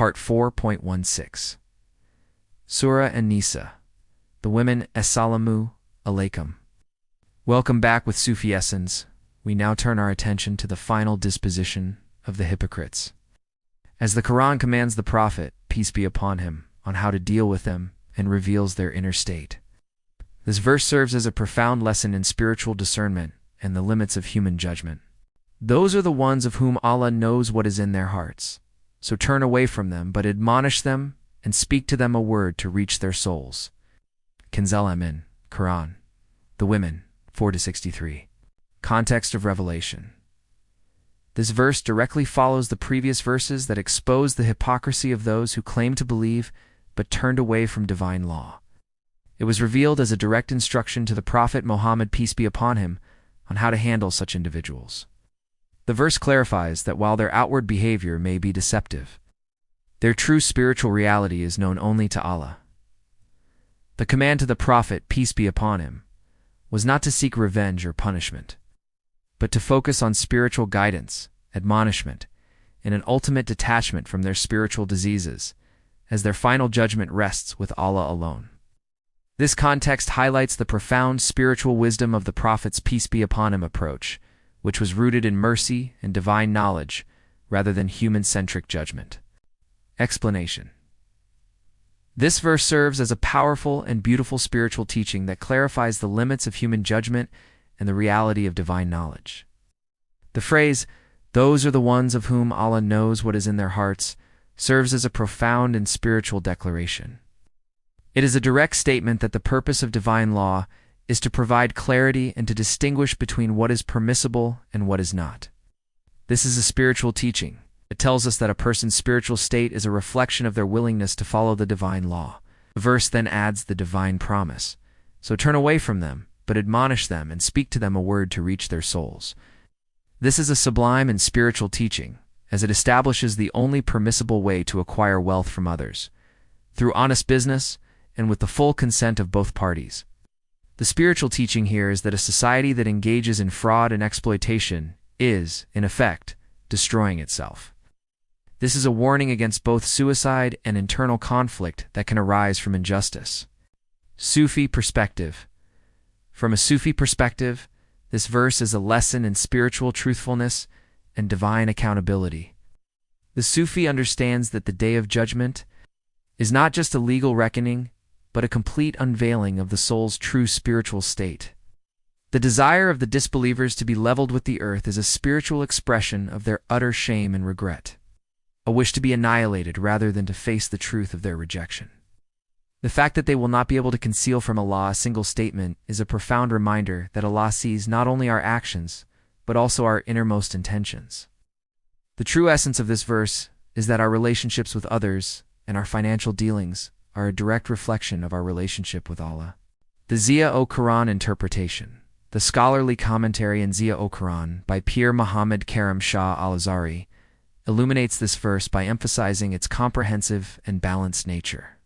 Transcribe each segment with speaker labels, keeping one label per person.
Speaker 1: Part 4.16. Surah An-Nisa. The women, Assalamu alaikum. Welcome back with Sufi Essence. We now turn our attention to the final disposition of the hypocrites. As the Quran commands the Prophet, peace be upon him, on how to deal with them and reveals their inner state. This verse serves as a profound lesson in spiritual discernment and the limits of human judgment. Those are the ones of whom Allah knows what is in their hearts. So turn away from them, but admonish them and speak to them a word to reach their souls. Kanzul Iman, Quran. The women, 4-63. Context of Revelation. This verse directly follows the previous verses that expose the hypocrisy of those who claim to believe but turned away from divine law. It was revealed as a direct instruction to the Prophet Muhammad, peace be upon him, on how to handle such individuals. The verse clarifies that while their outward behavior may be deceptive, their true spiritual reality is known only to Allah. The command to the Prophet, peace be upon him, was not to seek revenge or punishment, but to focus on spiritual guidance, admonishment, and an ultimate detachment from their spiritual diseases, as their final judgment rests with Allah alone. This context highlights the profound spiritual wisdom of the Prophet's peace be upon him approach, which was rooted in mercy and divine knowledge rather than human-centric judgment. Explanation. This verse serves as a powerful and beautiful spiritual teaching that clarifies the limits of human judgment and the reality of divine knowledge. The phrase, "Those are the ones of whom Allah knows what is in their hearts," serves as a profound and spiritual declaration. It is a direct statement that the purpose of divine law is to provide clarity and to distinguish between what is permissible and what is not. This is a spiritual teaching. It tells us that a person's spiritual state is a reflection of their willingness to follow the divine law. The verse then adds the divine promise. So turn away from them, but admonish them and speak to them a word to reach their souls. This is a sublime and spiritual teaching, as it establishes the only permissible way to acquire wealth from others, through honest business and with the full consent of both parties. The spiritual teaching here is that a society that engages in fraud and exploitation is, in effect, destroying itself. This is a warning against both suicide and internal conflict that can arise from injustice. Sufi perspective. From a Sufi perspective, this verse is a lesson in spiritual truthfulness and divine accountability. The Sufi understands that the Day of Judgment is not just a legal reckoning, but a complete unveiling of the soul's true spiritual state. The desire of the disbelievers to be leveled with the earth is a spiritual expression of their utter shame and regret, a wish to be annihilated rather than to face the truth of their rejection. The fact that they will not be able to conceal from Allah a single statement is a profound reminder that Allah sees not only our actions, but also our innermost intentions. The true essence of this verse is that our relationships with others and our financial dealings are a direct reflection of our relationship with Allah. The Zia-o-Quran interpretation. The scholarly commentary in Zia-o-Quran by Pir Muhammad Karim Shah al-Azhari illuminates this verse by emphasizing its comprehensive and balanced nature.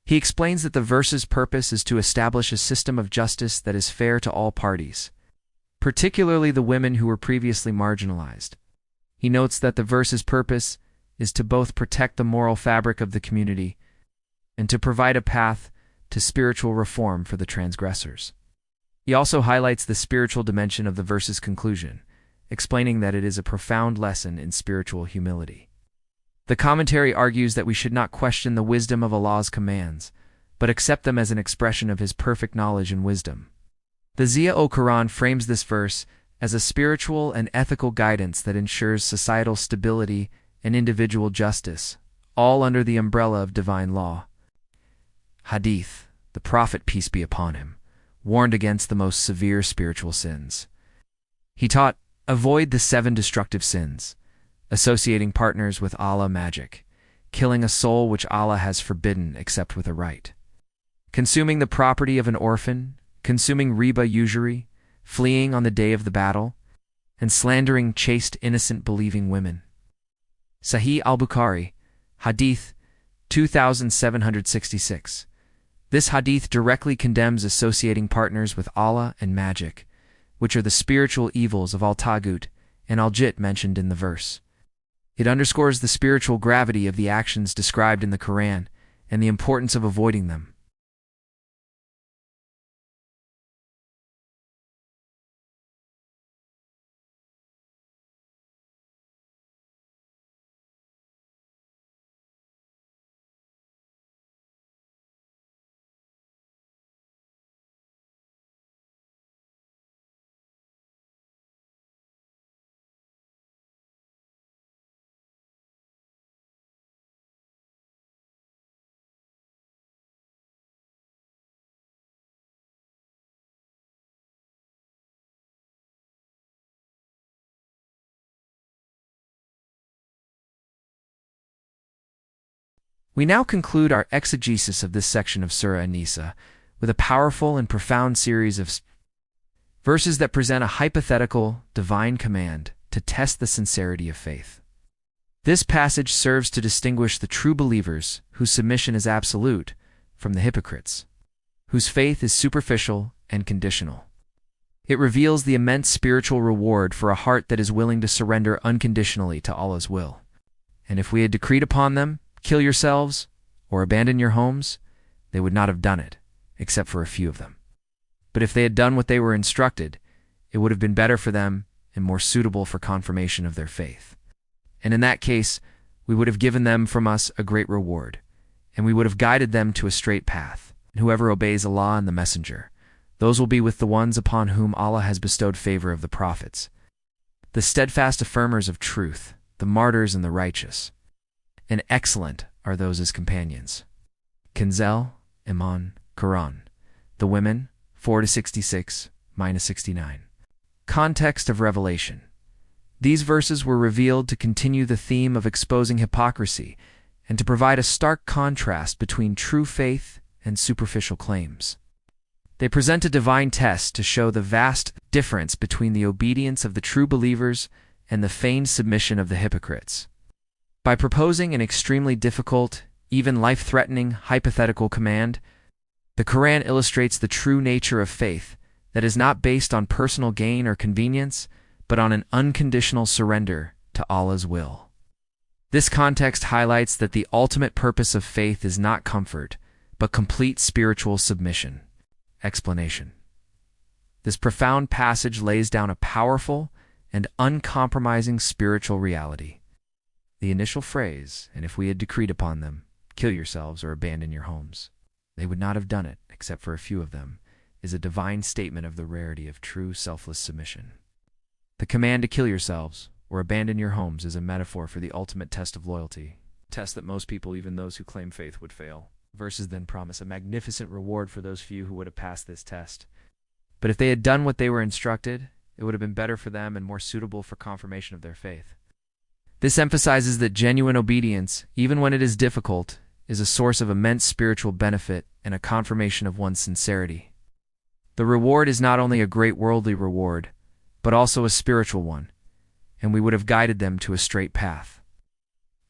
Speaker 1: He explains that the verse's purpose is to establish a system of justice that is fair to all parties, particularly the women who were previously marginalized. He notes that the verse's purpose is to both protect the moral fabric of the community and to provide a path to spiritual reform for the transgressors. He also highlights the spiritual dimension of the verse's conclusion, explaining that it is a profound lesson in spiritual humility. The commentary argues that we should not question the wisdom of Allah's commands, but accept them as an expression of His perfect knowledge and wisdom. The Zia-o-Quran frames this verse as a spiritual and ethical guidance that ensures societal stability and individual justice, all under the umbrella of divine law. Hadith. The Prophet, peace be upon him, warned against the most severe spiritual sins. He taught, avoid the 7 destructive sins: associating partners with Allah magic, killing a soul which Allah has forbidden except with a right, consuming the property of an orphan, consuming riba usury, fleeing on the day of the battle, and slandering chaste innocent believing women. Sahih al-Bukhari, Hadith 2766. This hadith directly condemns associating partners with Allah and magic, which are the spiritual evils of al-Taghut and al-Jit mentioned in the verse. It underscores the spiritual gravity of the actions described in the Quran and the importance of avoiding them. We now conclude our exegesis of this section of Surah An-Nisa with a powerful and profound series of verses that present a hypothetical, divine command to test the sincerity of faith. This passage serves to distinguish the true believers whose submission is absolute from the hypocrites, whose faith is superficial and conditional. It reveals the immense spiritual reward for a heart that is willing to surrender unconditionally to Allah's will. And if we had decreed upon them, kill yourselves or abandon your homes, they would not have done it, except for a few of them. But if they had done what they were instructed, it would have been better for them and more suitable for confirmation of their faith. And in that case, we would have given them from us a great reward, and we would have guided them to a straight path. And whoever obeys Allah and the Messenger, those will be with the ones upon whom Allah has bestowed favor of the prophets, the steadfast affirmers of truth, the martyrs and the righteous. And excellent are those as companions. Kanzul Iman, Quran. The women, 4-66-69. Context of revelation. These verses were revealed to continue the theme of exposing hypocrisy and to provide a stark contrast between true faith and superficial claims. They present a divine test to show the vast difference between the obedience of the true believers and the feigned submission of the hypocrites. By proposing an extremely difficult, even life-threatening hypothetical command, the Quran illustrates the true nature of faith that is not based on personal gain or convenience, but on an unconditional surrender to Allah's will. This context highlights that the ultimate purpose of faith is not comfort, but complete spiritual submission. Explanation. This profound passage lays down a powerful and uncompromising spiritual reality. The initial phrase, and if we had decreed upon them, kill yourselves or abandon your homes, they would not have done it, except for a few of them, is a divine statement of the rarity of true selfless submission. The command to kill yourselves or abandon your homes is a metaphor for the ultimate test of loyalty, a test that most people, even those who claim faith, would fail. Verses then promise a magnificent reward for those few who would have passed this test. But if they had done what they were instructed, it would have been better for them and more suitable for confirmation of their faith. This emphasizes that genuine obedience, even when it is difficult, is a source of immense spiritual benefit and a confirmation of one's sincerity. The reward is not only a great worldly reward, but also a spiritual one, and we would have guided them to a straight path.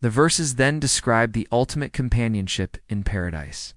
Speaker 1: The verses then describe the ultimate companionship in paradise.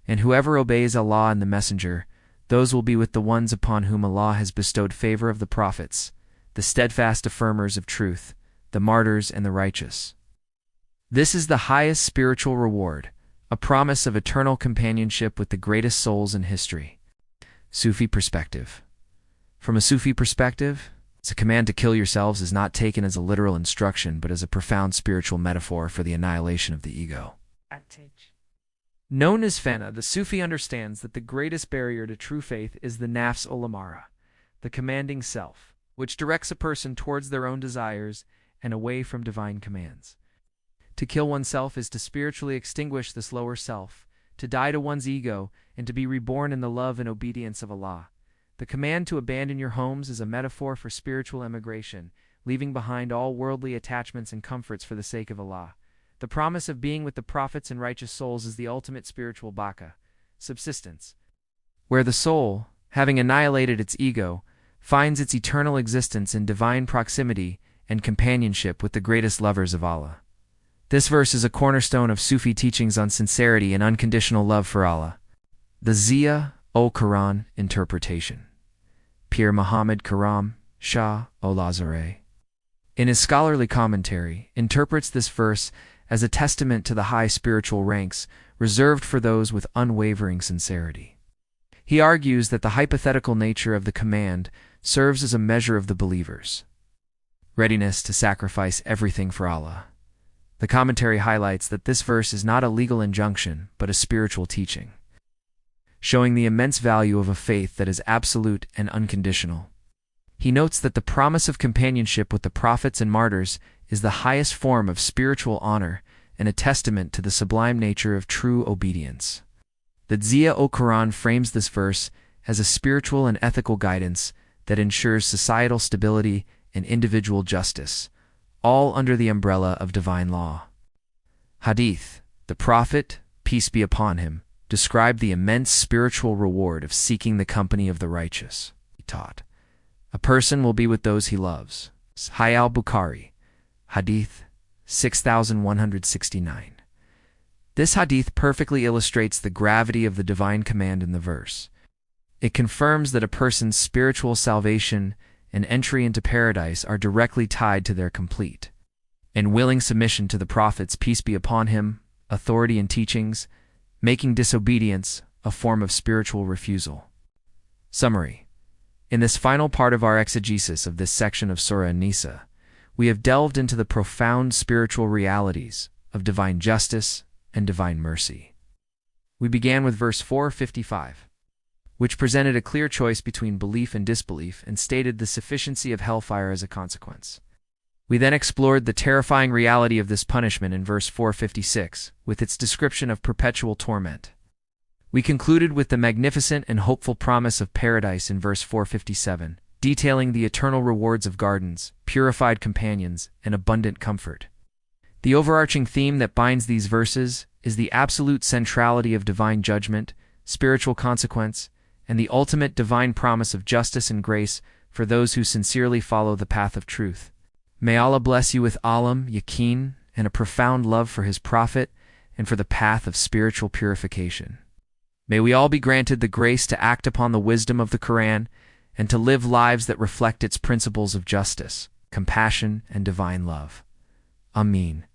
Speaker 1: And whoever obeys Allah and the Messenger, those will be with the ones upon whom Allah has bestowed favor of the prophets, the steadfast affirmers of truth, the martyrs and the righteous. This is the highest spiritual reward, a promise of eternal companionship with the greatest souls in history. Sufi perspective. From a Sufi perspective, the command to kill yourselves is not taken as a literal instruction, but as a profound spiritual metaphor for the annihilation of the ego. Known as fana, the Sufi understands that the greatest barrier to true faith is the nafs ul-amara, the commanding self, which directs a person towards their own desires and away from divine commands. To kill oneself is to spiritually extinguish this lower self, to die to one's ego, and to be reborn in the love and obedience of Allah. The command to abandon your homes is a metaphor for spiritual emigration, leaving behind all worldly attachments and comforts for the sake of Allah. The promise of being with the prophets and righteous souls is the ultimate spiritual baka, subsistence, where the soul, having annihilated its ego, finds its eternal existence in divine proximity and companionship with the greatest lovers of Allah. This verse is a cornerstone of Sufi teachings on sincerity and unconditional love for Allah. The Zia ul Quran interpretation. Pir Muhammad Karam Shah ol Azare. in his scholarly commentary, interprets this verse as a testament to the high spiritual ranks reserved for those with unwavering sincerity. He argues that the hypothetical nature of the command serves as a measure of the believer's readiness to sacrifice everything for Allah. The commentary highlights that this verse is not a legal injunction, but a spiritual teaching, showing the immense value of a faith that is absolute and unconditional. He notes that the promise of companionship with the prophets and martyrs is the highest form of spiritual honor and a testament to the sublime nature of true obedience. The Quran frames this verse as a spiritual and ethical guidance that ensures societal stability and individual justice, all under the umbrella of divine law. Hadith, the Prophet, peace be upon him, described the immense spiritual reward of seeking the company of the righteous. He taught, "A person will be with those he loves." Sahih al-Bukhari, Hadith 6169. This hadith perfectly illustrates the gravity of the divine command in the verse. It confirms that a person's spiritual salvation and entry into paradise are directly tied to their complete and willing submission to the Prophet's peace be upon him, authority and teachings, making disobedience a form of spiritual refusal. Summary. In this final part of our exegesis of this section of Surah An-Nisa, we have delved into the profound spiritual realities of divine justice and divine mercy. We began with verse 455, which presented a clear choice between belief and disbelief and stated the sufficiency of hellfire as a consequence. We then explored the terrifying reality of this punishment in verse 456, with its description of perpetual torment. We concluded with the magnificent and hopeful promise of paradise in verse 457, detailing the eternal rewards of gardens, purified companions, and abundant comfort. The overarching theme that binds these verses is the absolute centrality of divine judgment, spiritual consequence, and the ultimate divine promise of justice and grace for those who sincerely follow the path of truth. May Allah bless you with alim, yaqeen, and a profound love for His Prophet and for the path of spiritual purification. May we all be granted the grace to act upon the wisdom of the Quran and to live lives that reflect its principles of justice, compassion, and divine love. Ameen.